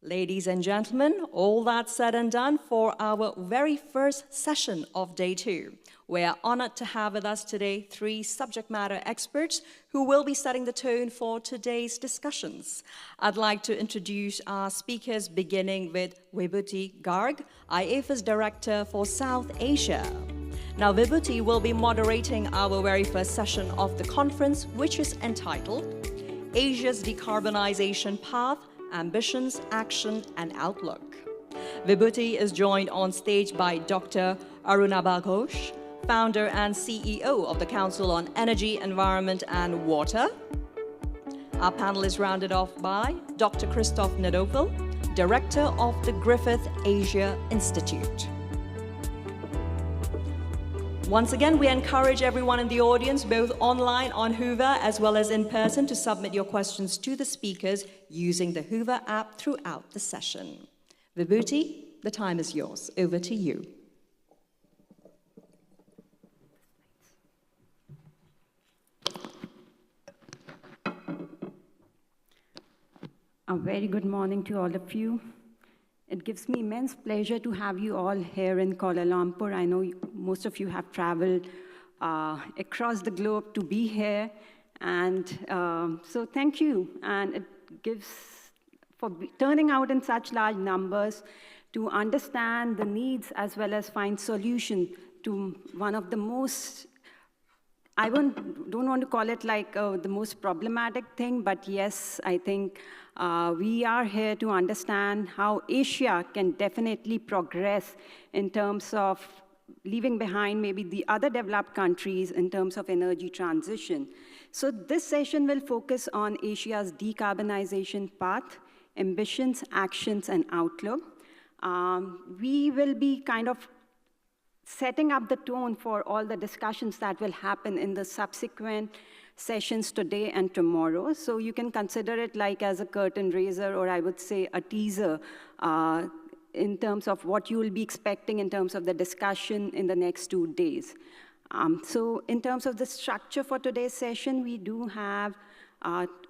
Ladies and gentlemen, all that said and done for our very first session of day 2. We are honored to have with us today 3 subject matter experts who will be setting the tone for today's discussions. I'd like to introduce our speakers, beginning with Vibhuti Garg, IEEFA's Director for South Asia. Now, Vibhuti will be moderating our very first session of the conference, which is entitled Asia's Decarbonization Path, Ambitions, Action, and Outlook. Vibhuti is joined on stage by Dr. Arunabha Ghosh, founder and CEO of the Council on Energy, Environment, and Water. Our panel is rounded off by Dr. Christoph, Director of the Griffith Asia Institute. Once again, we encourage everyone in the audience, both online on Hoover as well as in person, to submit your questions to the speakers using the Hoover app throughout the session. Vibhuti, the time is yours. Over to you. A very good morning to all of you. It gives me immense pleasure to have you all here in Kuala Lumpur. I know most of you have traveled across the globe to be here. And so thank you. And it gives for turning out in such large numbers to understand the needs as well as find solution to one of the most, I don't want to call it like the most problematic thing, but yes, I think we are here to understand how Asia can definitely progress in terms of leaving behind maybe the other developed countries in terms of energy transition. So this session will focus on Asia's decarbonization path, ambitions, actions, and outlook. We will be kind of setting up the tone for all the discussions that will happen in the subsequent sessions today and tomorrow. So you can consider it like as a curtain raiser, or I would say a teaser in terms of what you will be expecting in terms of the discussion in the next 2 days. So in terms of the structure for today's session, we do have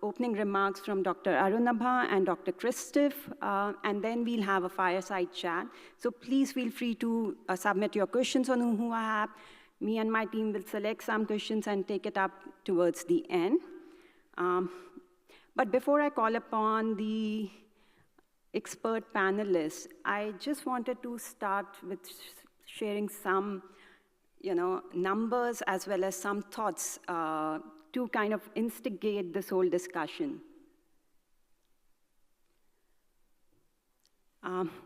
opening remarks from Dr. Arunabha and Dr. Christoph, and then we'll have a fireside chat. So please feel free to submit your questions on Hoover app. Me and my team will select some questions and take it up towards the end. But before I call upon the expert panelists, I just wanted to start with sharing some numbers as well as some thoughts to kind of instigate this whole discussion.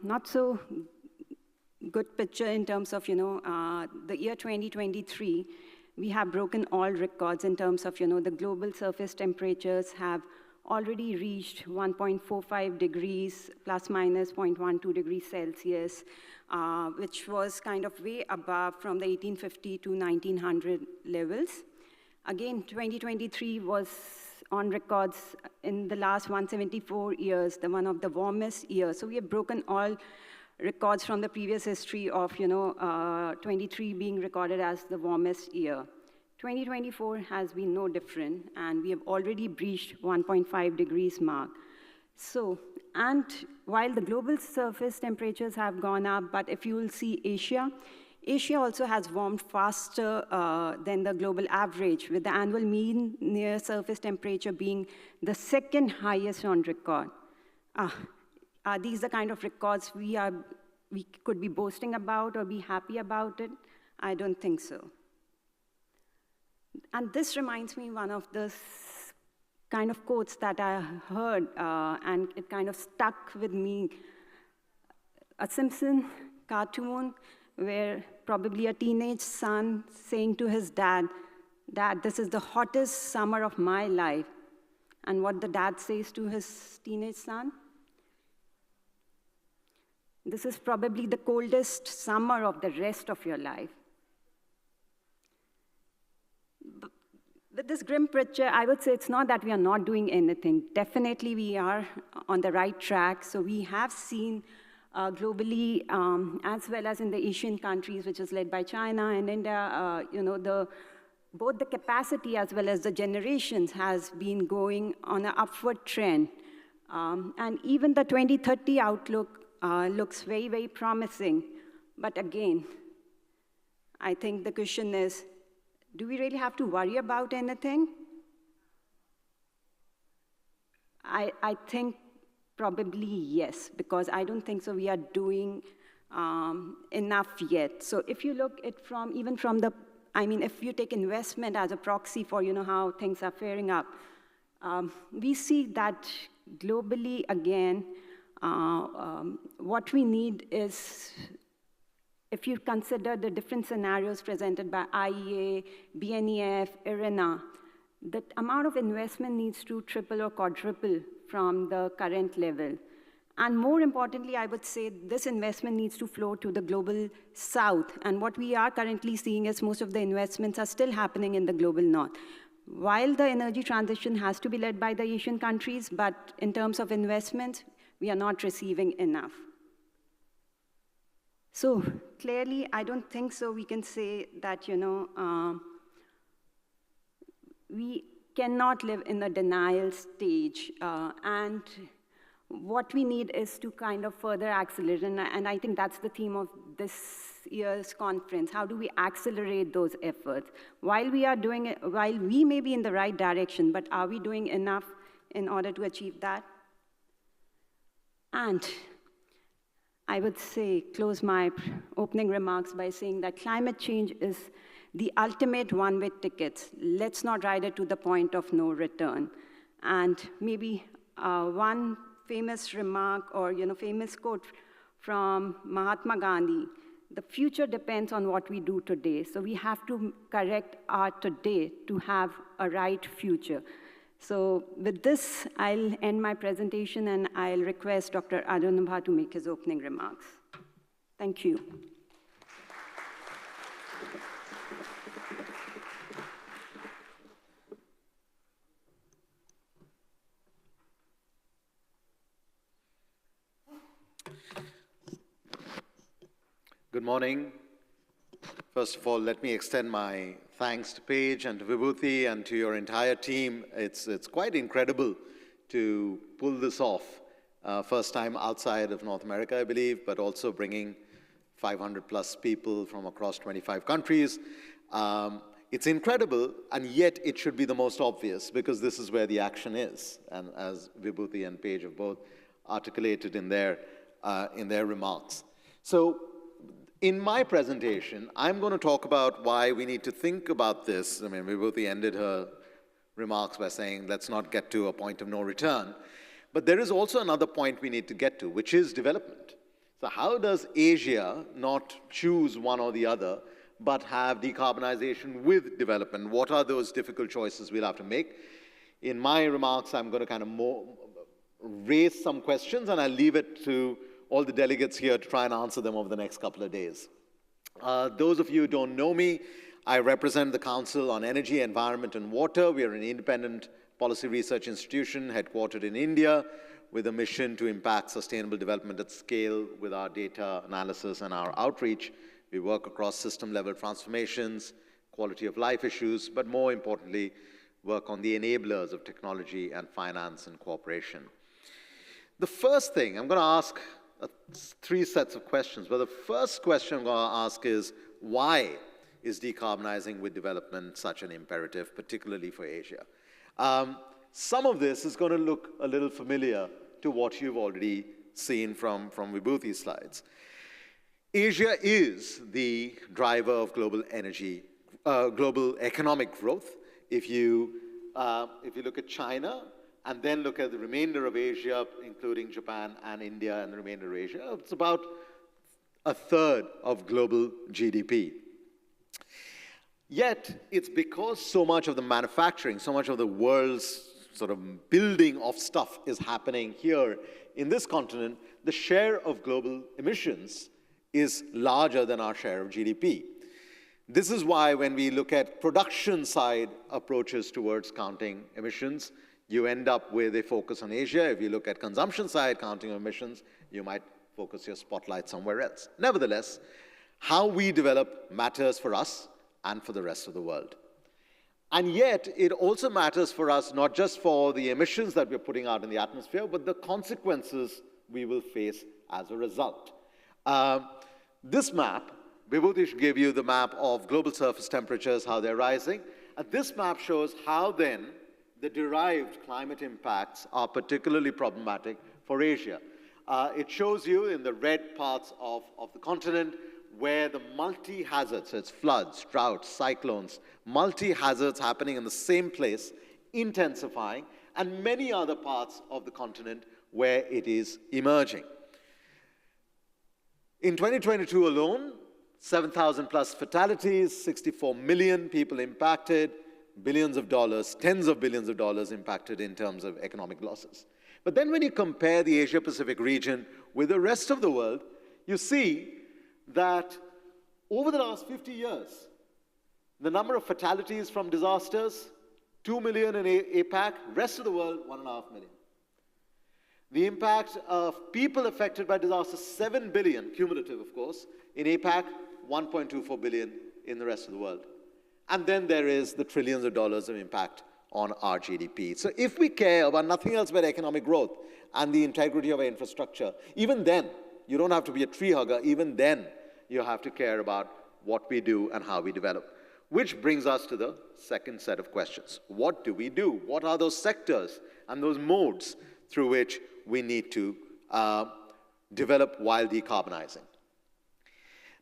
Not so good picture in terms of, the year 2023, we have broken all records in terms of, the global surface temperatures have already reached 1.45 degrees, plus minus 0.12 degrees Celsius, which was kind of way above from the 1850 to 1900 levels. Again, 2023 was on records in the last 174 years, the one of the warmest years. So we have broken all records from the previous history of 23 being recorded as the warmest year. 2024 has been no different, and we have already breached 1.5 degrees mark. So, and while the global surface temperatures have gone up, but if you will see Asia also has warmed faster than the global average, with the annual mean near surface temperature being the second highest on record. Are these the kind of records we could be boasting about or be happy about it? I don't think so. And this reminds me one of those kind of quotes that I heard, and it kind of stuck with me. A Simpson cartoon where probably a teenage son saying to his dad, "Dad, this is the hottest summer of my life." And what the dad says to his teenage son? "This is probably the coldest summer of the rest of your life." But with this grim picture, I would say it's not that we are not doing anything. Definitely we are on the right track. So we have seen globally, as well as in the Asian countries, which is led by China and India, both the capacity as well as the generations has been going on an upward trend. And even the 2030 outlook looks very, very promising. But again, I think the question is, do we really have to worry about anything? I think probably yes, because I don't think so we are doing enough yet. So if you look at even from the, if you take investment as a proxy for how things are faring up, we see that globally, again, what we need is, if you consider the different scenarios presented by IEA, BNEF, IRENA, the amount of investment needs to triple or quadruple from the current level. And more importantly, I would say this investment needs to flow to the global south. And what we are currently seeing is most of the investments are still happening in the global north. While the energy transition has to be led by the Asian countries, but in terms of investment, we are not receiving enough. So clearly, I don't think so we can say that, we cannot live in a denial stage. And what we need is to kind of further accelerate. And I think that's the theme of this year's conference. How do we accelerate those efforts? While we are doing it, while we may be in the right direction, but are we doing enough in order to achieve that? And I would say, close my opening remarks by saying that climate change is the ultimate one-way ticket. Let's not ride it to the point of no return. And maybe one famous remark or famous quote from Mahatma Gandhi: the future depends on what we do today. So we have to correct our today to have a right future. So with this, I'll end my presentation, and I'll request Dr. Arunabha to make his opening remarks. Thank you. Good morning. First of all, let me extend my thanks to Paige and to Vibhuti and to your entire team. It's quite incredible to pull this off. First time outside of North America, I believe, but also bringing 500 plus people from across 25 countries. It's incredible, and yet it should be the most obvious, because this is where the action is, and as Vibhuti and Paige have both articulated in their remarks. So, in my presentation, I'm going to talk about why we need to think about this. Vibhuti ended her remarks by saying, let's not get to a point of no return. But there is also another point we need to get to, which is development. So how does Asia not choose one or the other, but have decarbonization with development? What are those difficult choices we'll have to make? In my remarks, I'm going to kind of raise some questions, and I'll leave it to all the delegates here to try and answer them over the next couple of days. Those of you who don't know me, I represent the Council on Energy, Environment and Water. We are an independent policy research institution headquartered in India with a mission to impact sustainable development at scale with our data analysis and our outreach. We work across system-level transformations, quality of life issues, but more importantly, work on the enablers of technology and finance and cooperation. The first thing, I'm going to ask three sets of questions, but the first question I'm going to ask is, why is decarbonizing with development such an imperative, particularly for Asia? Some of this is going to look a little familiar to what you've already seen from Vibhuti's slides. Asia is the driver of global economic growth. If you look at China, and then look at the remainder of Asia, including Japan and India and the remainder of Asia, it's about a third of global GDP. Yet, it's because so much of the manufacturing, so much of the world's sort of building of stuff is happening here in this continent, the share of global emissions is larger than our share of GDP. This is why when we look at production side approaches towards counting emissions, you end up with a focus on Asia. If you look at consumption side counting emissions, you might focus your spotlight somewhere else. Nevertheless, how we develop matters for us and for the rest of the world. And yet, it also matters for us, not just for the emissions that we're putting out in the atmosphere, but the consequences we will face as a result. This map, Vibhuti gave you the map of global surface temperatures, how they're rising. And this map shows how then the derived climate impacts are particularly problematic for Asia. It shows you in the red parts of the continent where the multi-hazards, so it's floods, droughts, cyclones, multi-hazards happening in the same place, intensifying, and many other parts of the continent where it is emerging. In 2022 alone, 7,000 plus fatalities, 64 million people impacted, billions of dollars, tens of billions of dollars impacted in terms of economic losses. But then when you compare the Asia-Pacific region with the rest of the world, you see that over the last 50 years, the number of fatalities from disasters, 2 million in APAC, rest of the world, 1.5 million. The impact of people affected by disasters, 7 billion, cumulative of course, in APAC, 1.24 billion in the rest of the world. And then there is the trillions of dollars of impact on our GDP. So if we care about nothing else but economic growth and the integrity of our infrastructure, even then, you don't have to be a tree hugger, even then, you have to care about what we do and how we develop. Which brings us to the second set of questions. What do we do? What are those sectors and those modes through which we need to develop while decarbonizing?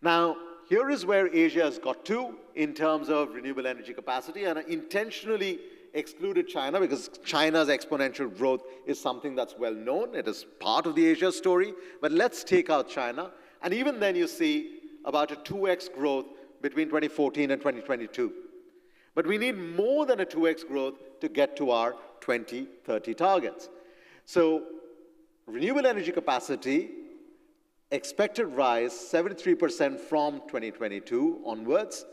Now, here is where Asia has got to in terms of renewable energy capacity, and I intentionally excluded China because China's exponential growth is something that's well known. It is part of the Asia story, but let's take out China. And even then you see about a 2x growth between 2014 and 2022. But we need more than a 2x growth to get to our 2030 targets. So renewable energy capacity, expected rise 73% from 2022 onwards.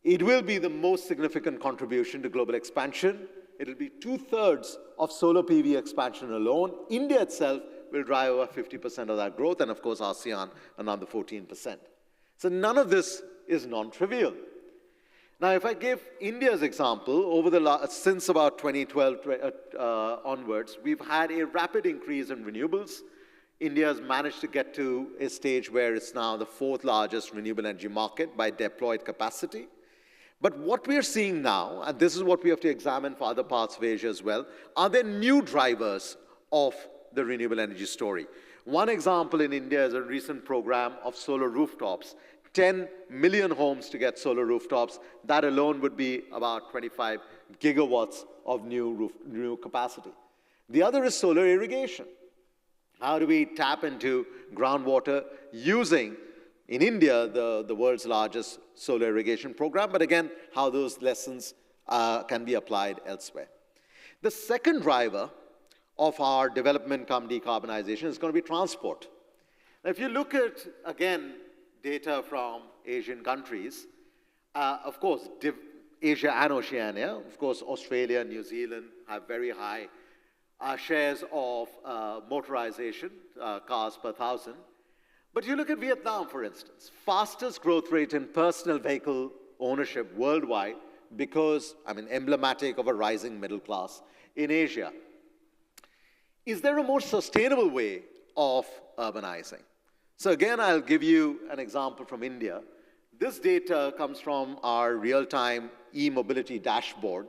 It will be the most significant contribution to global expansion. It will be 2/3 of solar PV expansion alone. India itself will drive over 50% of that growth, and of course ASEAN another 14%. So none of this is non-trivial. Now, if I give India's example, since about 2012 onwards, we've had a rapid increase in renewables. India has managed to get to a stage where it's now the 4th largest renewable energy market by deployed capacity. But what we're seeing now, and this is what we have to examine for other parts of Asia as well, are there new drivers of the renewable energy story? One example in India is a recent program of solar rooftops. 10 million homes to get solar rooftops. That alone would be about 25 gigawatts of new capacity. The other is solar irrigation. How do we tap into groundwater using, in India, the world's largest solar irrigation program, but again, how those lessons can be applied elsewhere. The second driver of our development come decarbonization is going to be transport. Now, if you look at, again, data from Asian countries, of course, Asia and Oceania, of course, Australia and New Zealand have very high shares of motorization, cars per thousand. But you look at Vietnam, for instance, fastest growth rate in personal vehicle ownership worldwide because, emblematic of a rising middle class in Asia. Is there a more sustainable way of urbanizing? So again, I'll give you an example from India. This data comes from our real-time e-mobility dashboard.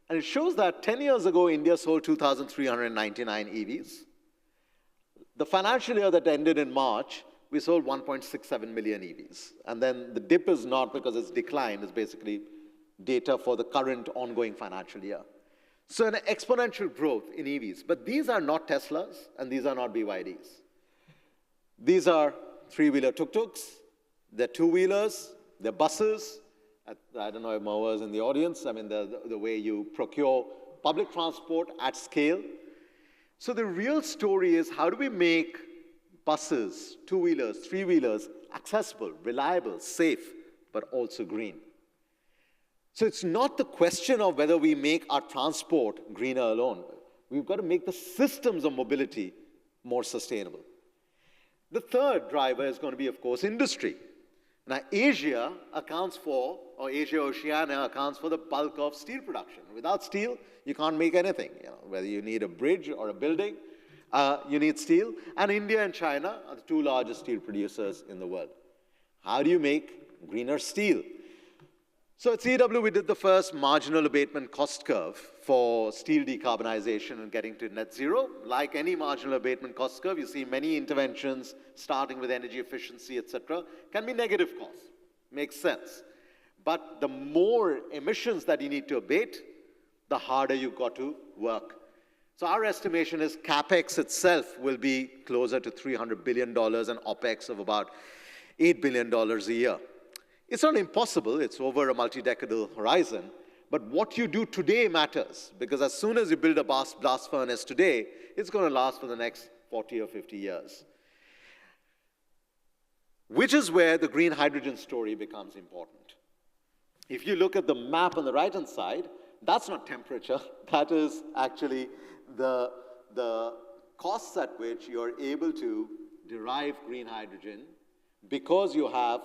And it shows that 10 years ago, India sold 2,399 EVs. The financial year that ended in March, we sold 1.67 million EVs. And then the dip is not because it's declined, it's basically data for the current ongoing financial year. So an exponential growth in EVs. But these are not Teslas, and these are not BYDs. These are three-wheeler tuk-tuks, they're two-wheelers, they're buses. I don't know if Moa is in the audience. The way you procure public transport at scale. So the real story is how do we make buses, two-wheelers, three-wheelers accessible, reliable, safe, but also green? So it's not the question of whether we make our transport greener alone. We've got to make the systems of mobility more sustainable. The third driver is going to be, of course, industry. Now, Asia accounts for, or Asia-Oceania accounts for the bulk of steel production. Without steel, you can't make anything. Whether you need a bridge or a building, you need steel. And India and China are the two largest steel producers in the world. How do you make greener steel? So at CEW, we did the first marginal abatement cost curve for steel decarbonization and getting to net zero. Like any marginal abatement cost curve, you see many interventions, starting with energy efficiency, etc., can be negative costs. Makes sense. But the more emissions that you need to abate, the harder you've got to work. So our estimation is CapEx itself will be closer to $300 billion and OpEx of about $8 billion a year. It's not impossible, it's over a multi-decadal horizon, but what you do today matters, because as soon as you build a blast furnace today, it's going to last for the next 40 or 50 years. Which is where the green hydrogen story becomes important. If you look at the map on the right-hand side, that's not temperature, that is actually the costs at which you're able to derive green hydrogen because you have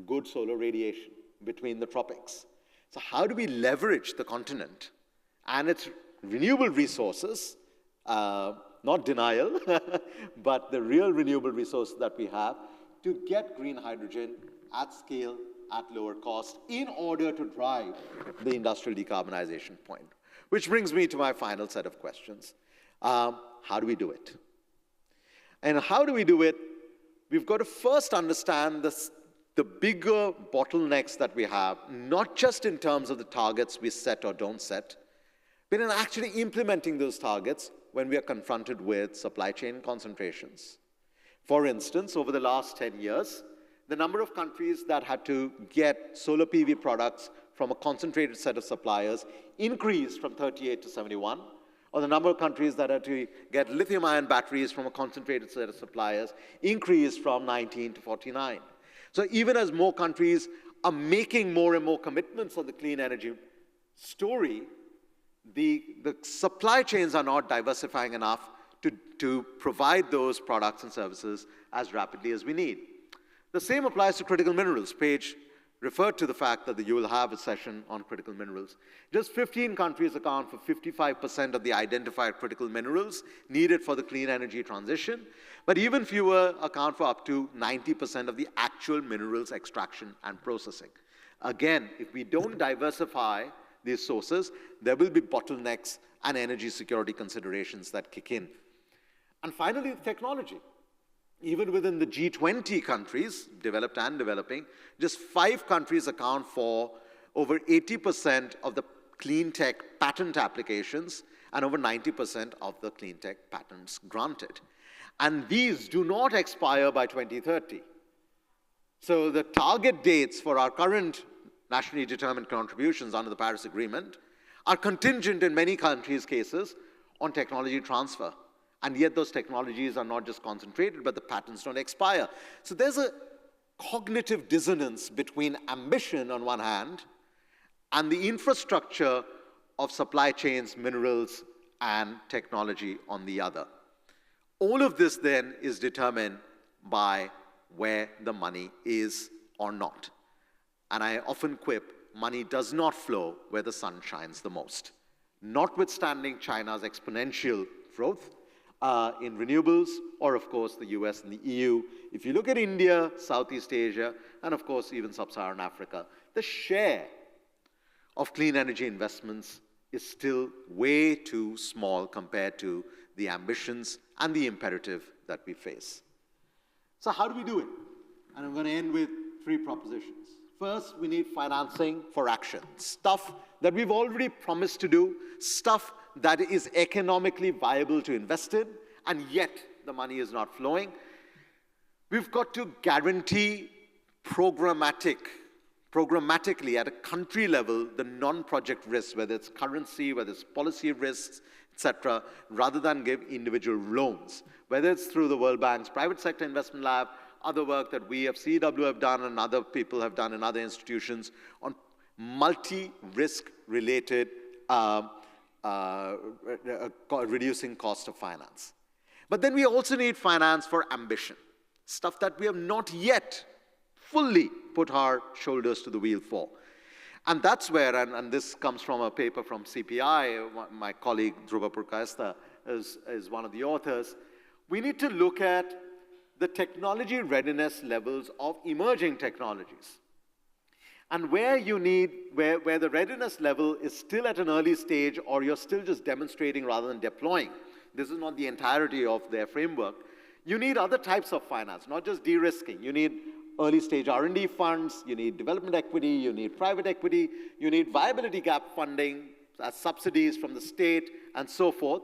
good solar radiation between the tropics. So how do we leverage the continent and its renewable resources, not denial, but the real renewable resources that we have to get green hydrogen at scale, at lower cost, in order to drive the industrial decarbonization point? Which brings me to my final set of questions. How do we do it? And how do we do it? We've got to first understand the bigger bottlenecks that we have, not just in terms of the targets we set or don't set, but in actually implementing those targets when we are confronted with supply chain concentrations. For instance, over the last 10 years, the number of countries that had to get solar PV products from a concentrated set of suppliers increased from 38 to 71, or the number of countries that had to get lithium-ion batteries from a concentrated set of suppliers increased from 19 to 49. So even as more countries are making more and more commitments on the clean energy story, the supply chains are not diversifying enough to provide those products and services as rapidly as we need. The same applies to critical minerals. Paige referred to the fact that you will have a session on critical minerals. Just 15 countries account for 55% of the identified critical minerals needed for the clean energy transition, but even fewer account for up to 90% of the actual minerals extraction and processing. Again, if we don't diversify these sources, there will be bottlenecks and energy security considerations that kick in. And finally, technology. Even within the G20 countries, developed and developing, just 5 countries account for over 80% of the clean tech patent applications and over 90% of the clean tech patents granted. And these do not expire by 2030. So the target dates for our current nationally determined contributions under the Paris Agreement are contingent in many countries' cases on technology transfer. And yet those technologies are not just concentrated, but the patents don't expire. So there's a cognitive dissonance between ambition on one hand and the infrastructure of supply chains, minerals, and technology on the other. All of this then is determined by where the money is or not. And I often quip, money does not flow where the sun shines the most. Notwithstanding China's exponential growth in renewables, or of course the US and the EU. If you look at India, Southeast Asia, and of course even Sub-Saharan Africa, the share of clean energy investments is still way too small compared to the ambitions and the imperative that we face. So how do we do it? And I'm going to end with 3 propositions. First, we need financing for action. Stuff that we've already promised to do, stuff that is economically viable to invest in, and yet the money is not flowing. We've got to guarantee programmatically at a country level the non-project risks, whether it's currency, whether it's policy risks, etc., rather than give individual loans, whether it's through the World Bank's Private Sector Investment Lab, other work that we at CEW have done and other people have done in other institutions on multi-risk related reducing cost of finance. But then we also need finance for ambition, stuff that we have not yet fully put our shoulders to the wheel for. And that's where, and this comes from a paper from CPI, my colleague Dhruva Purkayastha is one of the authors. We need to look at the technology readiness levels of emerging technologies. And where the readiness level is still at an early stage, or you're still just demonstrating rather than deploying, this is not the entirety of their framework, you need other types of finance, not just de-risking. You need early stage R&D funds, you need development equity, you need private equity, you need viability gap funding, as subsidies from the state, and so forth.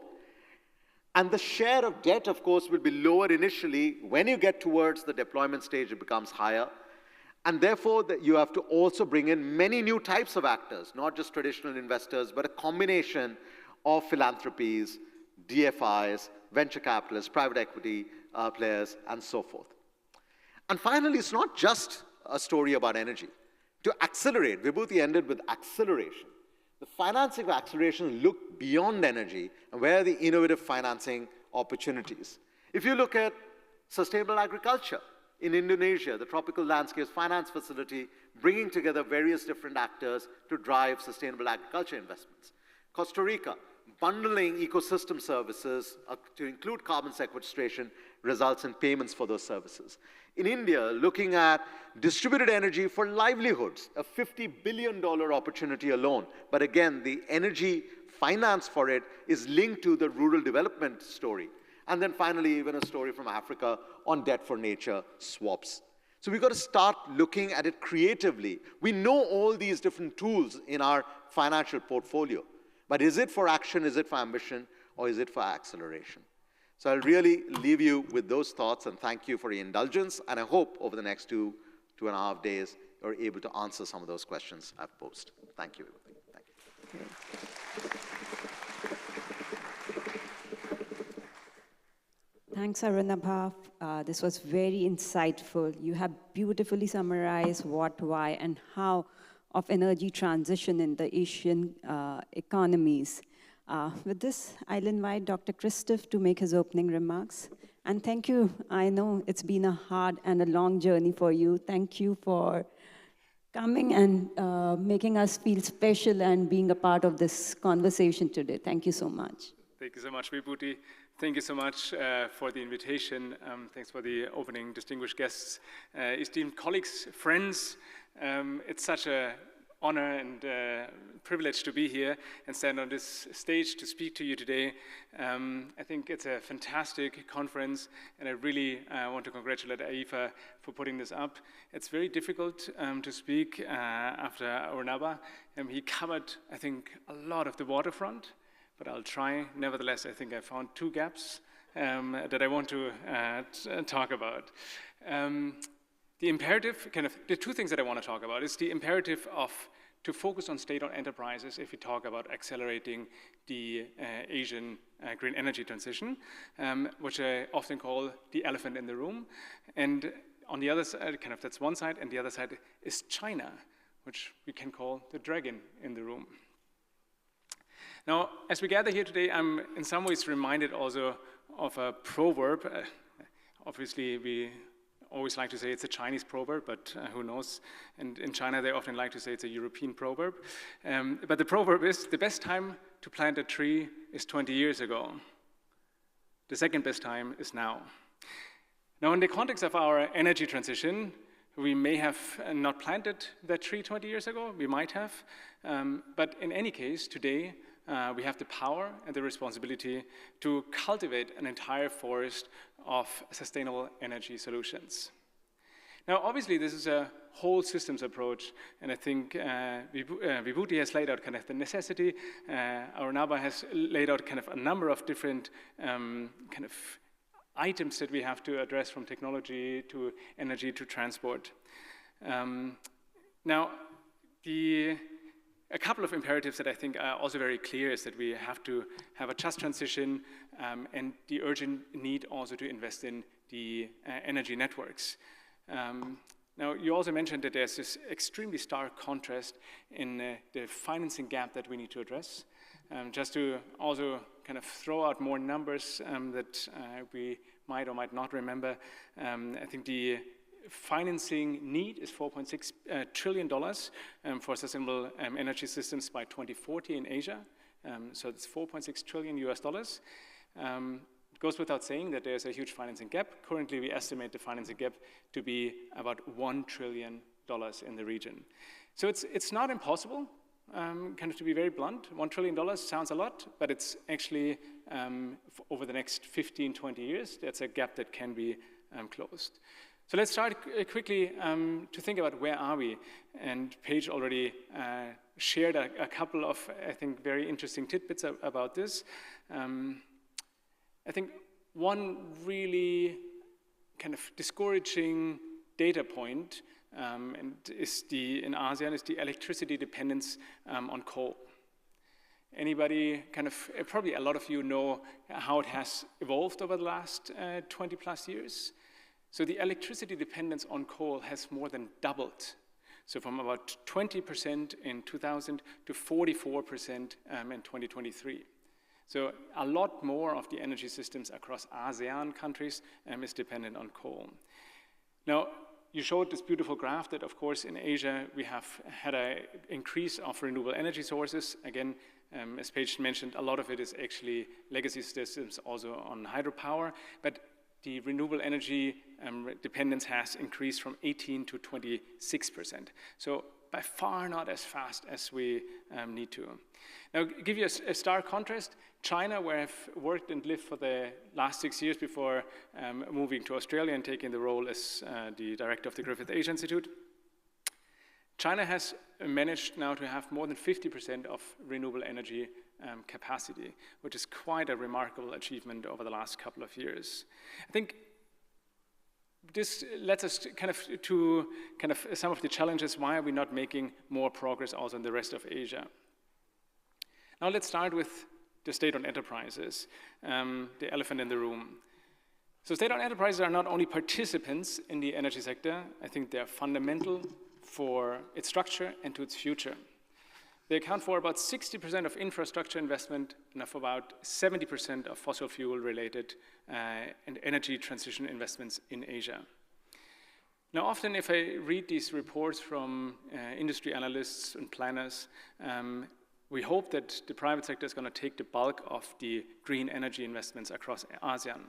And the share of debt, of course, will be lower initially. When you get towards the deployment stage, it becomes higher. And therefore, you have to also bring in many new types of actors, not just traditional investors, but a combination of philanthropies, DFIs, venture capitalists, private equity players, and so forth. And finally, it's not just a story about energy. To accelerate, Vibhuti ended with acceleration. The financing of acceleration look beyond energy, and where are the innovative financing opportunities? If you look at sustainable agriculture, in Indonesia, the Tropical Landscapes Finance Facility, bringing together various different actors to drive sustainable agriculture investments. Costa Rica, bundling ecosystem services to include carbon sequestration results in payments for those services. In India, looking at distributed energy for livelihoods, a $50 billion opportunity alone. But again, the energy finance for it is linked to the rural development story. And then finally, even a story from Africa on debt for nature swaps. So we've got to start looking at it creatively. We know all these different tools in our financial portfolio. But is it for action, is it for ambition, or is it for acceleration? So I'll really leave you with those thoughts, and thank you for your indulgence. And I hope over the next two and a half days, you're able to answer some of those questions I've posed. Thank you. Thank you. Thanks, Arunabha. This was very insightful. You have beautifully summarized what, why, and how of energy transition in the Asian economies. With this, I'll invite Dr. Christoph to make his opening remarks. And thank you. I know it's been a hard and a long journey for you. Thank you for coming and making us feel special and being a part of this conversation today. Thank you so much. Thank you so much, Vibhuti. Thank you so much for the invitation. Thanks for the opening, distinguished guests, esteemed colleagues, friends. It's such an honor and privilege to be here and stand on this stage to speak to you today. I think it's a fantastic conference, and I really want to congratulate IEEFA for putting this up. It's very difficult to speak after Arunabha. He covered, I think, a lot of the waterfront, but I'll try. Nevertheless, I think I found two gaps that I want to talk about. The imperative, the two things that I want to talk about is the imperative to focus on state-owned enterprises if we talk about accelerating the Asian green energy transition, which I often call the elephant in the room. And on the other side, that's one side, and the other side is China, which we can call the dragon in the room. Now, as we gather here today, I'm in some ways reminded also of a proverb. Obviously, we always like to say it's a Chinese proverb, but who knows? And in China, they often like to say it's a European proverb. But the proverb is, the best time to plant a tree is 20 years ago. The second best time is now. Now, in the context of our energy transition, we may have not planted that tree 20 years ago, we might have. But in any case, today, we have the power and the responsibility to cultivate an entire forest of sustainable energy solutions. Now, obviously, this is a whole systems approach, and I think Vibhuti has laid out the necessity. Arunabha has laid out a number of different items that we have to address, from technology to energy to transport. Now, a couple of imperatives that I think are also very clear is that we have to have a just transition and the urgent need also to invest in the energy networks. Now, you also mentioned that there's this extremely stark contrast in the financing gap that we need to address. Just to also throw out more numbers that we might or might not remember, I think the financing need is $4.6 trillion for sustainable energy systems by 2040 in Asia. So it's $4.6 trillion US dollars. It goes without saying that there's a huge financing gap. Currently, we estimate the financing gap to be about $1 trillion in the region. So it's not impossible, kind of to be very blunt. $1 trillion sounds a lot, but it's actually over the next 15, 20 years, that's a gap that can be closed. So let's start quickly to think about where are we. And Paige already shared a couple of, I think, very interesting tidbits about this. I think one really kind of discouraging data point in ASEAN is the electricity dependence on coal. Anybody probably a lot of you know how it has evolved over the last 20 plus years. So the electricity dependence on coal has more than doubled. So from about 20% in 2000 to 44% in 2023. So a lot more of the energy systems across ASEAN countries is dependent on coal. Now, you showed this beautiful graph that, of course, in Asia, we have had an increase of renewable energy sources. Again, as Paige mentioned, a lot of it is actually legacy systems also on hydropower, but the renewable energy dependence has increased from 18 to 26%. So by far not as fast as we need to. Now, give you a stark contrast. China, where I've worked and lived for the last 6 years before moving to Australia and taking the role as the director of the Griffith Asia Institute. China has managed now to have more than 50% of renewable energy capacity, which is quite a remarkable achievement over the last couple of years. I think this lets us to some of the challenges. Why are we not making more progress also in the rest of Asia? Now let's start with the state-owned enterprises, the elephant in the room. So state-owned enterprises are not only participants in the energy sector, I think they are fundamental for its structure and to its future. They account for about 60% of infrastructure investment and for about 70% of fossil fuel-related and energy transition investments in Asia. Now, often if I read these reports from industry analysts and planners, we hope that the private sector is going to take the bulk of the green energy investments across ASEAN.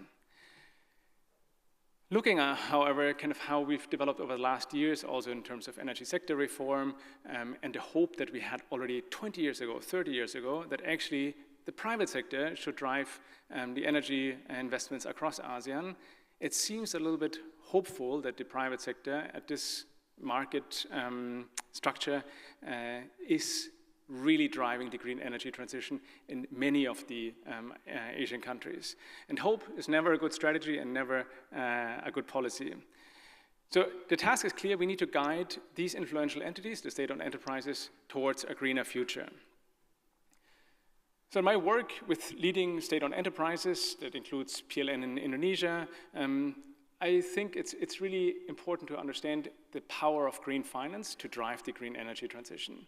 Looking at, however, how we've developed over the last years, also in terms of energy sector reform, and the hope that we had already 20 years ago, 30 years ago, that actually the private sector should drive the energy investments across ASEAN, it seems a little bit hopeful that the private sector at this market structure is really driving the green energy transition in many of the Asian countries. And hope is never a good strategy and never a good policy. So the task is clear. We need to guide these influential entities, the state-owned enterprises, towards a greener future. So in my work with leading state-owned enterprises, that includes PLN in Indonesia, I think it's really important to understand the power of green finance to drive the green energy transition.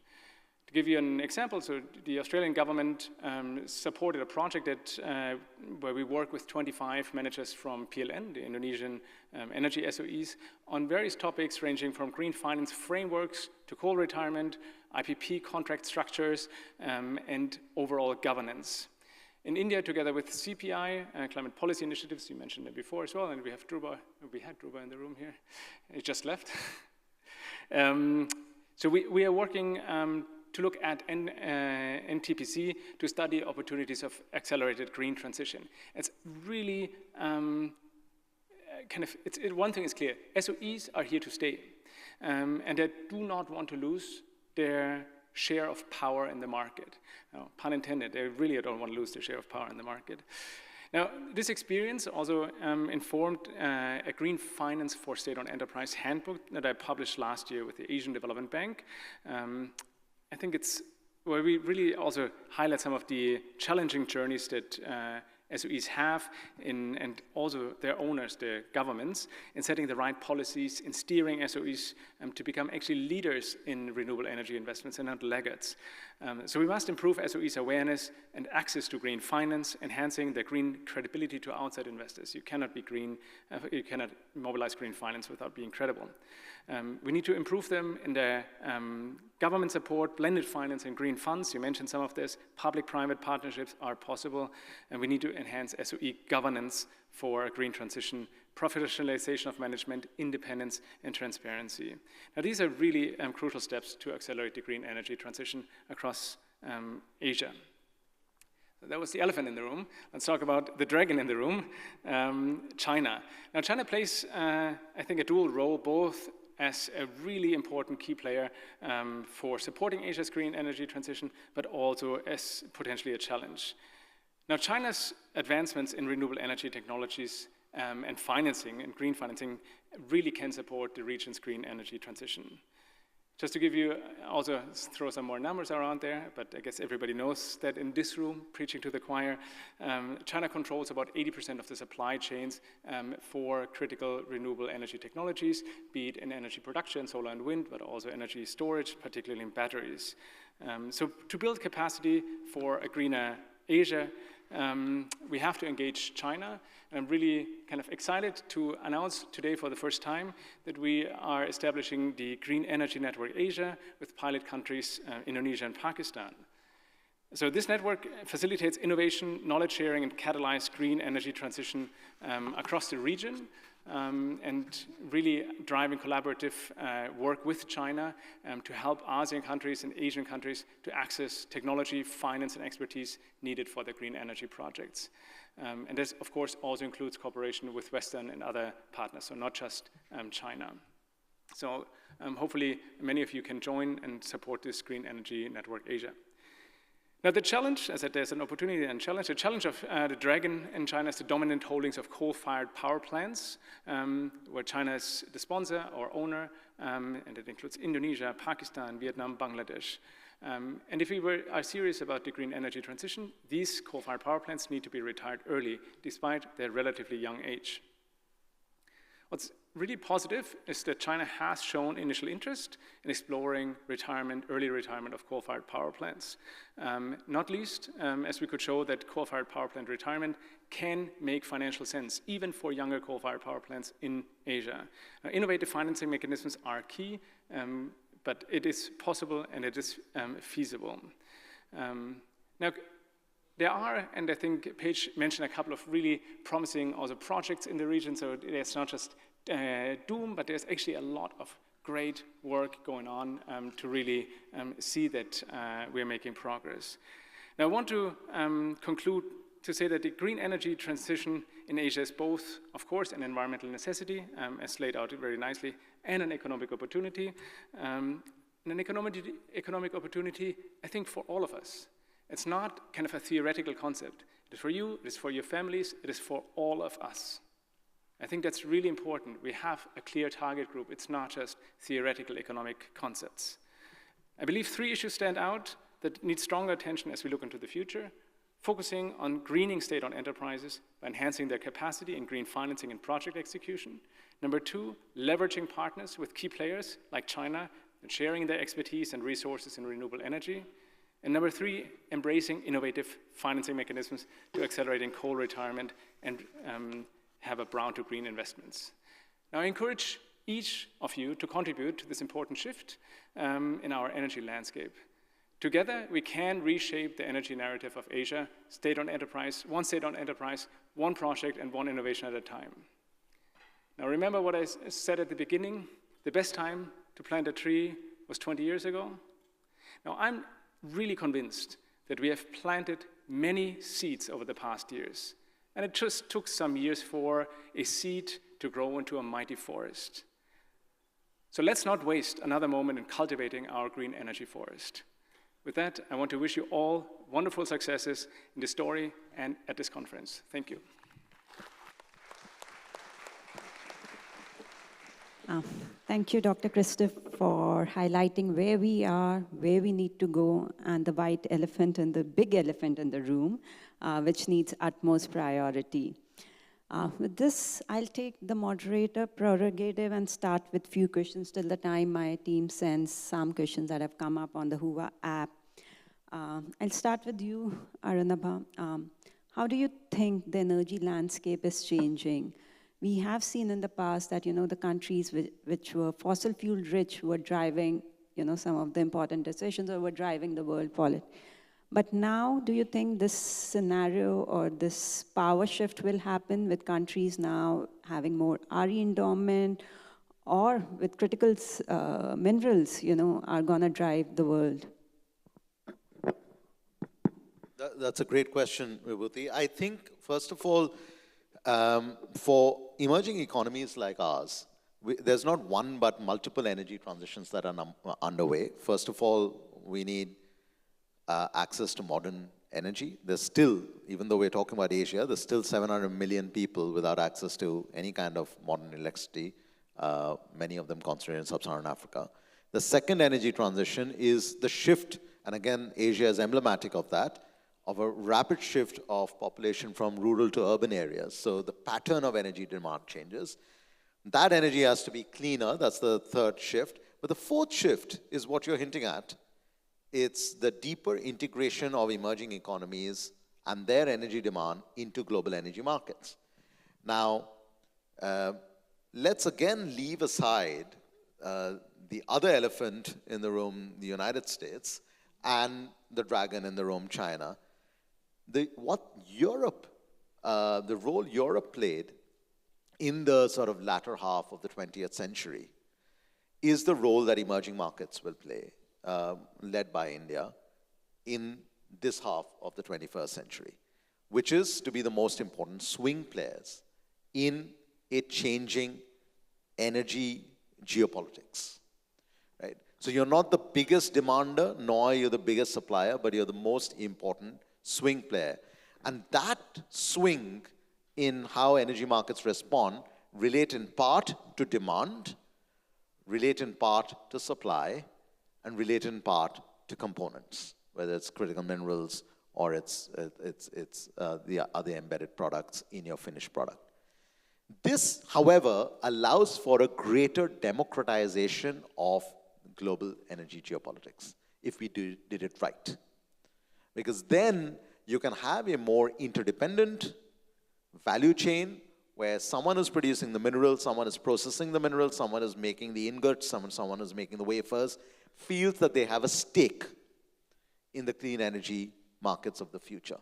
To give you an example, so the Australian government supported a project that, where we work with 25 managers from PLN, the Indonesian energy SOEs, on various topics ranging from green finance frameworks to coal retirement, IPP contract structures, and overall governance. In India, together with CPI, Climate Policy Initiatives, you mentioned it before as well, and we have Dhruva, we had Dhruva in the room here, he just left. So we are working to look at NTPC to study opportunities of accelerated green transition. It's really one thing is clear, SOEs are here to stay, and they do not want to lose their share of power in the market. No, pun intended, they really don't want to lose their share of power in the market. Now, this experience also informed a Green Finance for State-Owned Enterprise handbook that I published last year with the Asian Development Bank. I think it's where we really also highlight some of the challenging journeys that SOEs have and also their owners, the governments, in setting the right policies, in steering SOEs to become actually leaders in renewable energy investments and not laggards. So we must improve SOEs' awareness and access to green finance, enhancing their green credibility to outside investors. You cannot be green, you cannot mobilize green finance without being credible. We need to improve them in their government support, blended finance and green funds. You mentioned some of this. Public-private partnerships are possible, and we need to enhance SOE governance for a green transition, professionalization of management, independence, and transparency. Now, these are really crucial steps to accelerate the green energy transition across Asia. So that was the elephant in the room. Let's talk about the dragon in the room, China. Now, China plays, I think, a dual role, both as a really important key player for supporting Asia's green energy transition, but also as potentially a challenge. Now, China's advancements in renewable energy technologies and financing and green financing really can support the region's green energy transition. Just to give you, also throw some more numbers around there, but I guess everybody knows that in this room, preaching to the choir, China controls about 80% of the supply chains for critical renewable energy technologies, be it in energy production, solar and wind, but also energy storage, particularly in batteries. So to build capacity for a greener Asia, we have to engage China. And I'm really kind of excited to announce today for the first time that we are establishing the Green Energy Network Asia with pilot countries Indonesia and Pakistan. So this network facilitates innovation, knowledge sharing, and catalyze green energy transition across the region. And really driving collaborative work with China to help ASEAN countries and Asian countries to access technology, finance, and expertise needed for their green energy projects. And this, of course, also includes cooperation with Western and other partners, so not just China. So hopefully many of you can join and support this Green Energy Network Asia. Now the challenge, as I said, there's an opportunity and challenge. The challenge of the dragon in China is the dominant holdings of coal-fired power plants, where China is the sponsor or owner, and it includes Indonesia, Pakistan, Vietnam, Bangladesh. And if we are serious about the green energy transition, these coal-fired power plants need to be retired early, despite their relatively young age. What's really positive is that China has shown initial interest in exploring early retirement of coal-fired power plants. Not least, as we could show that coal-fired power plant retirement can make financial sense, even for younger coal-fired power plants in Asia. Now, innovative financing mechanisms are key, but it is possible and it is feasible. Now, there are, and I think Paige mentioned a couple of really promising also projects in the region, so it's not just doom, but there's actually a lot of great work going on to really see that we're making progress. Now I want to conclude to say that the green energy transition in Asia is both, of course, an environmental necessity, as laid out very nicely, and an economic opportunity. And an economic opportunity, I think, for all of us. It's not kind of a theoretical concept. It is for you, it is for your families, it is for all of us. I think that's really important. We have a clear target group. It's not just theoretical economic concepts. I believe 3 issues stand out that need stronger attention as we look into the future, focusing on greening state-owned enterprises by enhancing their capacity in green financing and project execution. Number 2, leveraging partners with key players like China and sharing their expertise and resources in renewable energy. And number 3, embracing innovative financing mechanisms to accelerating coal retirement and have a brown to green investments. Now I encourage each of you to contribute to this important shift in our energy landscape. Together, we can reshape the energy narrative of Asia, state-owned enterprise, one project and one innovation at a time. Now remember what I said at the beginning, the best time to plant a tree was 20 years ago. Now I'm really convinced that we have planted many seeds over the past years, and it just took some years for a seed to grow into a mighty forest. So let's not waste another moment in cultivating our green energy forest. With that, I want to wish you all wonderful successes in this story and at this conference. Thank you. Thank you, Dr. Christoph, for highlighting where we are, where we need to go, and the white elephant and the big elephant in the room, which needs utmost priority. With this, I'll take the moderator prerogative and start with few questions till the time my team sends some questions that have come up on the Hoover app. I'll start with you, Arunabha. How do you think the energy landscape is changing? We have seen in the past that, the countries which were fossil fuel rich were driving, some of the important decisions or were driving the world politics. But now, do you think this scenario or this power shift will happen with countries now having more RE endowment or with critical minerals, are gonna drive the world? That's a great question, Vibhuti. I think, first of all, for emerging economies like ours, there's not one but multiple energy transitions that are underway. First of all, we need access to modern energy. There's still, even though we're talking about Asia, there's still 700 million people without access to any kind of modern electricity, many of them concentrated in sub-Saharan Africa. The second energy transition is the shift, and again, Asia is emblematic of that, of a rapid shift of population from rural to urban areas. So the pattern of energy demand changes. That energy has to be cleaner. That's the third shift. But the fourth shift is what you're hinting at. It's the deeper integration of emerging economies and their energy demand into global energy markets. Now, let's again leave aside the other elephant in the room, the United States, and the dragon in the room, China. The role Europe played in the sort of latter half of the 20th century is the role that emerging markets will play, led by India, in this half of the 21st century, which is to be the most important swing players in a changing energy geopolitics, right? So you're not the biggest demander, nor you're the biggest supplier, but you're the most important swing player. And that swing in how energy markets respond relate in part to demand, relate in part to supply, and relate in part to components, whether it's critical minerals or it's the other embedded products in your finished product. This, however, allows for a greater democratization of global energy geopolitics if we did it right. Because then you can have a more interdependent value chain where someone is producing the minerals, someone is processing the minerals, someone is making the ingots, someone is making the wafers, feels that they have a stake in the clean energy markets of the future.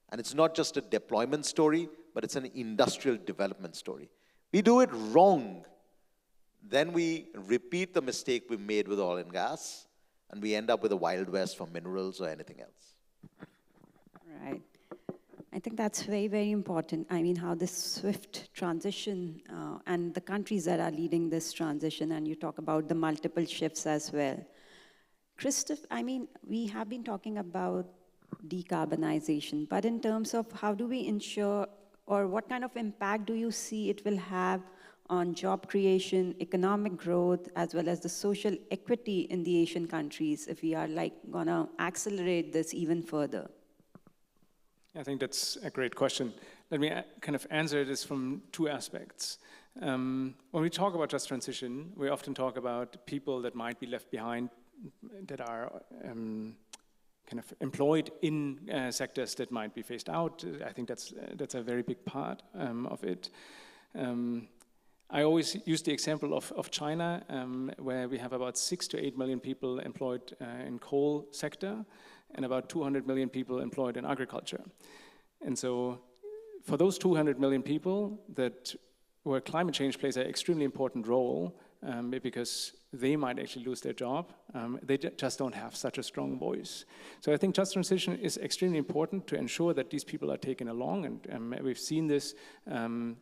And it's not just a deployment story, but it's an industrial development story. We do it wrong, then we repeat the mistake we made with oil and gas, and we end up with a Wild West for minerals or anything else. Right. I think that's very, very important. I mean, how this swift transition and the countries that are leading this transition, and you talk about the multiple shifts as well. Christoph, I mean, we have been talking about decarbonization, but in terms of how do we ensure, or what kind of impact do you see it will have on job creation, economic growth, as well as the social equity in the Asian countries if we are gonna accelerate this even further? I think that's a great question. Let me kind of answer this from two aspects. When we talk about just transition, we often talk about people that might be left behind, that are kind of employed in sectors that might be phased out. I think that's a very big part of it. I always use the example of China, where we have about 6 to 8 million people employed in coal sector, and about 200 million people employed in agriculture. And so for those 200 million people where climate change plays an extremely important role, because they might actually lose their job, they just don't have such a strong voice. So I think just transition is extremely important to ensure that these people are taken along, and we've seen this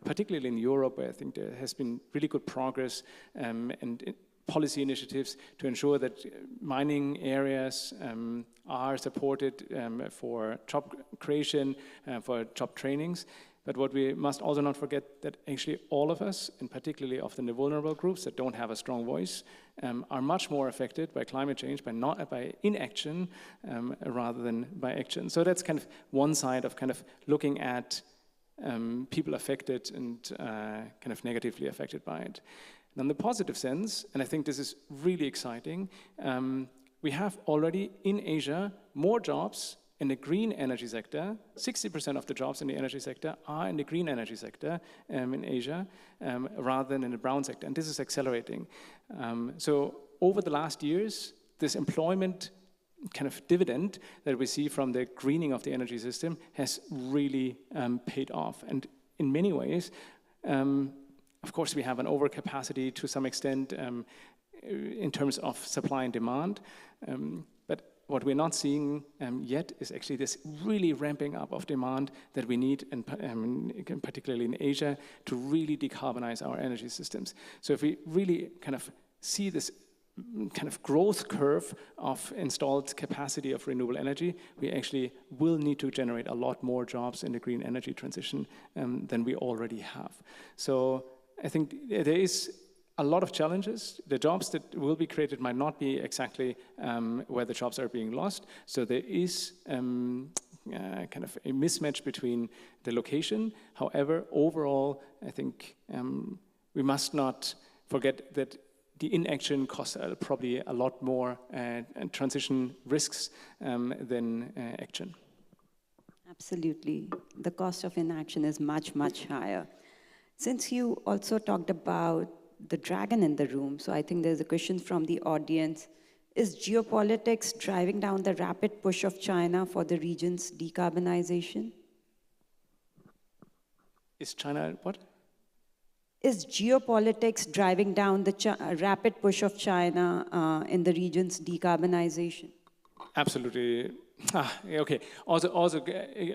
particularly in Europe, where I think there has been really good progress and policy initiatives to ensure that mining areas are supported for job creation, for job trainings. But what we must also not forget that actually all of us, and particularly often the vulnerable groups that don't have a strong voice, are much more affected by climate change by inaction rather than by action. So that's kind of one side of kind of looking at people affected and kind of negatively affected by it. And in the positive sense, and I think this is really exciting, we have already in Asia more jobs in the green energy sector. 60% of the jobs in the energy sector are in the green energy sector in Asia rather than in the brown sector, and this is accelerating. So over the last years, this employment kind of dividend that we see from the greening of the energy system has really paid off. And in many ways, of course, we have an overcapacity to some extent in terms of supply and demand. But what we're not seeing yet is actually this really ramping up of demand that we need, particularly in Asia, to really decarbonize our energy systems. So if we really kind of see this kind of growth curve of installed capacity of renewable energy, we actually will need to generate a lot more jobs in the green energy transition than we already have. So I think there is a lot of challenges. The jobs that will be created might not be exactly where the jobs are being lost. So there is kind of a mismatch between the location. However, overall, I think we must not forget that the inaction costs probably a lot more transition risks than action. Absolutely. The cost of inaction is much, much higher. Since you also talked about the dragon in the room, so I think there's a question from the audience. Is geopolitics driving down the rapid push of China for the region's decarbonization? Is China what? Is geopolitics driving down the rapid push of China in the region's decarbonization? Absolutely. Okay. Also,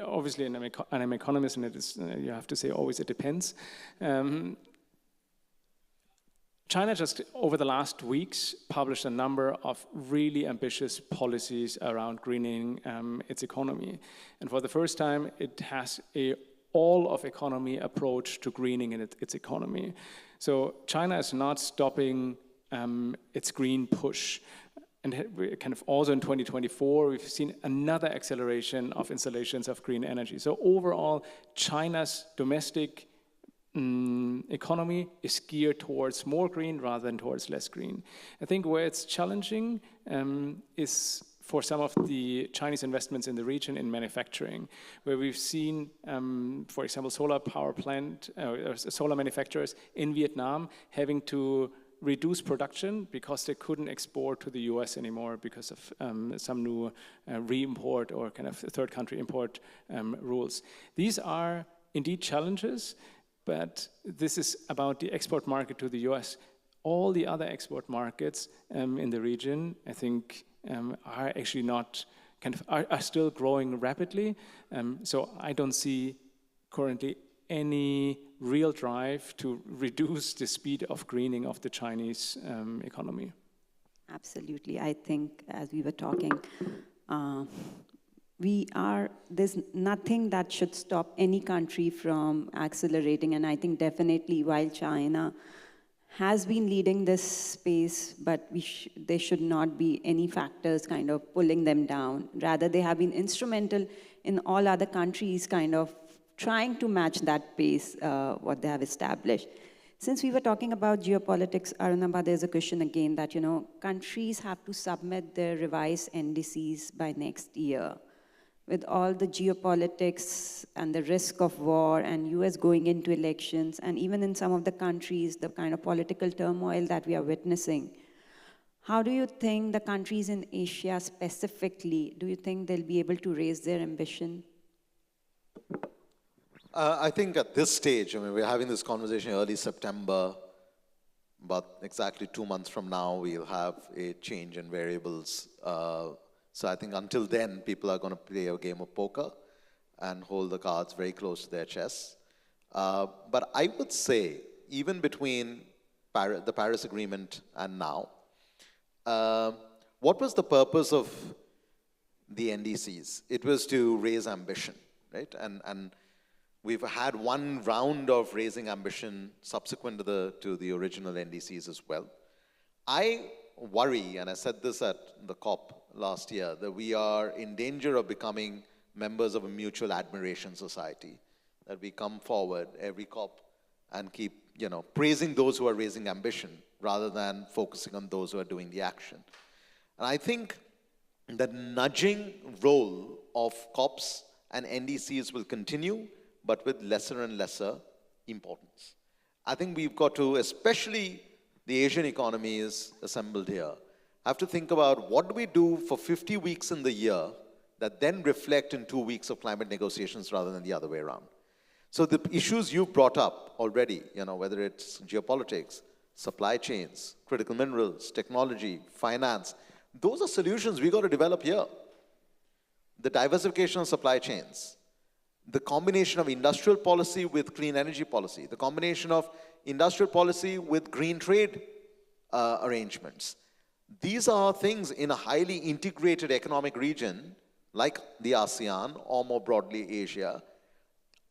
obviously, I'm an economist, and it is, you have to say always it depends. China just, over the last weeks, published a number of really ambitious policies around greening its economy. And for the first time, it has a all-of-economy approach to greening in its economy. So China is not stopping its green push. And kind of also in 2024, we've seen another acceleration of installations of green energy. So overall, China's domestic economy is geared towards more green rather than towards less green. I think where it's challenging is for some of the Chinese investments in the region in manufacturing, where we've seen, for example, solar power plant, solar manufacturers in Vietnam having to reduce production because they couldn't export to the US anymore because of some new re-import or kind of third country import rules. These are indeed challenges, but this is about the export market to the US. All the other export markets in the region, I think, are actually not are still growing rapidly. So I don't see currently any real drive to reduce the speed of greening of the Chinese economy. Absolutely. I think, as we were talking, there's nothing that should stop any country from accelerating. And I think definitely while China has been leading this space, but there should not be any factors kind of pulling them down. Rather, they have been instrumental in all other countries kind of trying to match that pace, what they have established. Since we were talking about geopolitics, Arunabha, there's a question again that, countries have to submit their revised NDCs by next year. With all the geopolitics and the risk of war and US going into elections, and even in some of the countries, the kind of political turmoil that we are witnessing, how do you think the countries in Asia specifically, do you think they'll be able to raise their ambition? I think at this stage, we're having this conversation early September, but exactly 2 months from now, we'll have a change in variables. So I think until then, people are going to play a game of poker and hold the cards very close to their chests. But I would say, even between the Paris Agreement and now, what was the purpose of the NDCs? It was to raise ambition, right? And We've had one round of raising ambition subsequent to the original NDCs as well. I worry, and I said this at the COP last year, that we are in danger of becoming members of a mutual admiration society, that we come forward every COP and keep, praising those who are raising ambition rather than focusing on those who are doing the action. And I think the nudging role of COPs and NDCs will continue, but with lesser and lesser importance. I think we've got to, especially the Asian economies assembled here, have to think about what do we do for 50 weeks in the year that then reflect in 2 weeks of climate negotiations rather than the other way around. So the issues you've brought up already, whether it's geopolitics, supply chains, critical minerals, technology, finance, those are solutions we got to develop here. The diversification of supply chains, the combination of industrial policy with clean energy policy, the combination of industrial policy with green trade arrangements. These are things in a highly integrated economic region like the ASEAN or more broadly Asia,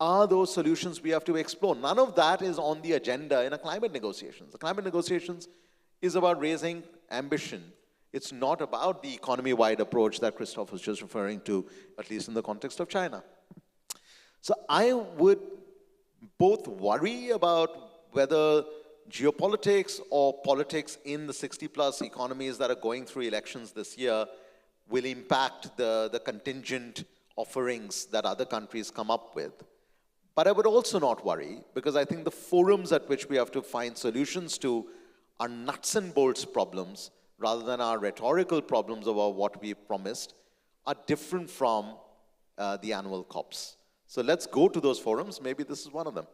are those solutions we have to explore. None of that is on the agenda in a climate negotiations. The climate negotiations is about raising ambition. It's not about the economy-wide approach that Christoph was just referring to, at least in the context of China. So I would both worry about whether geopolitics or politics in the 60-plus economies that are going through elections this year will impact the contingent offerings that other countries come up with. But I would also not worry, because I think the forums at which we have to find solutions to are nuts and bolts problems, rather than our rhetorical problems about what we promised, are different from the annual COPs. So let's go to those forums. Maybe this is one of them.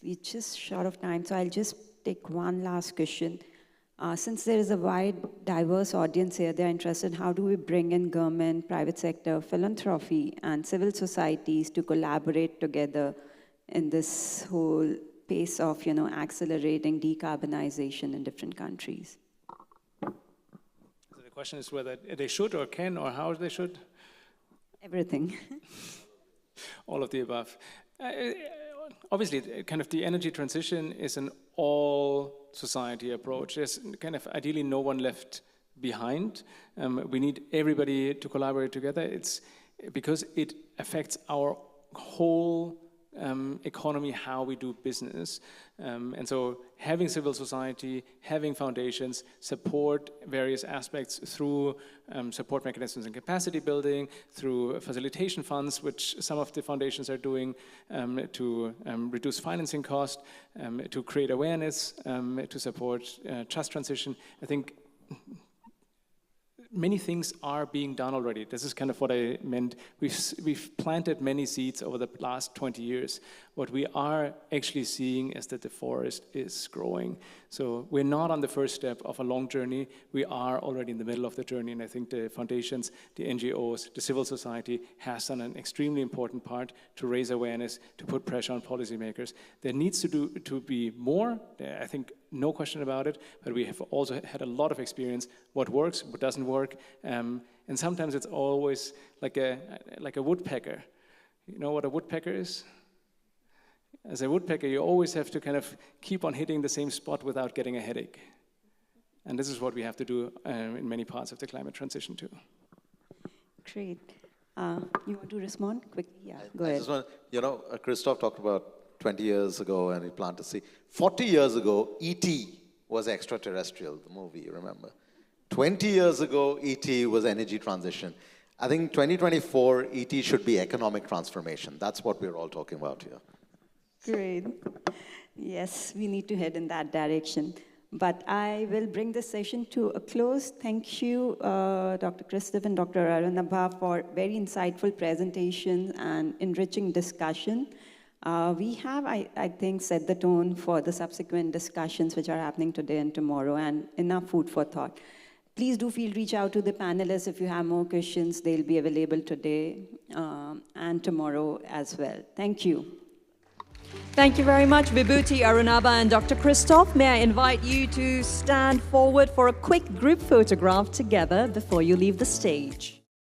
We're just short of time, so I'll just take one last question. Since there is a wide, diverse audience here, they're interested, how do we bring in government, private sector, philanthropy, and civil societies to collaborate together in this whole pace of, accelerating decarbonization in different countries? So the question is whether they should or can, or how they should? Everything. All of the above. Obviously, kind of the energy transition is an all-society approach. There's kind of ideally no one left behind. We need everybody to collaborate together. It's because it affects our whole economy, how we do business. And so having civil society, having foundations, support various aspects through support mechanisms and capacity building, through facilitation funds, which some of the foundations are doing to reduce financing cost, to create awareness, to support just transition. I think many things are being done already. This is kind of what I meant. We've planted many seeds over the last 20 years. What we are actually seeing is that the forest is growing. So we're not on the first step of a long journey. We are already in the middle of the journey, and I think the foundations, the NGOs, the civil society has done an extremely important part to raise awareness, to put pressure on policymakers. There needs to be more, I think, no question about it, but we have also had a lot of experience, what works, what doesn't work, and sometimes it's always like a woodpecker. You know what a woodpecker is? As a woodpecker, you always have to kind of keep on hitting the same spot without getting a headache. And this is what we have to do in many parts of the climate transition too. Great. You want to respond quickly? Yeah, go ahead. I just want, Christoph talked about 20 years ago and we planted seed. 40 years ago, E.T. was extraterrestrial, the movie, you remember. 20 years ago, E.T. was energy transition. I think 2024, E.T. should be economic transformation. That's what we're all talking about here. Great. Yes, we need to head in that direction. But I will bring this session to a close. Thank you, Dr. Christoph and Dr. Arunabha, for very insightful presentations and enriching discussion. We have, I think, set the tone for the subsequent discussions which are happening today and tomorrow, and enough food for thought. Please do reach out to the panelists if you have more questions. They'll be available today and tomorrow as well. Thank you. Thank you very much, Vibhuti, Arunabha, and Dr. Christoph. May I invite you to stand forward for a quick group photograph together before you leave the stage.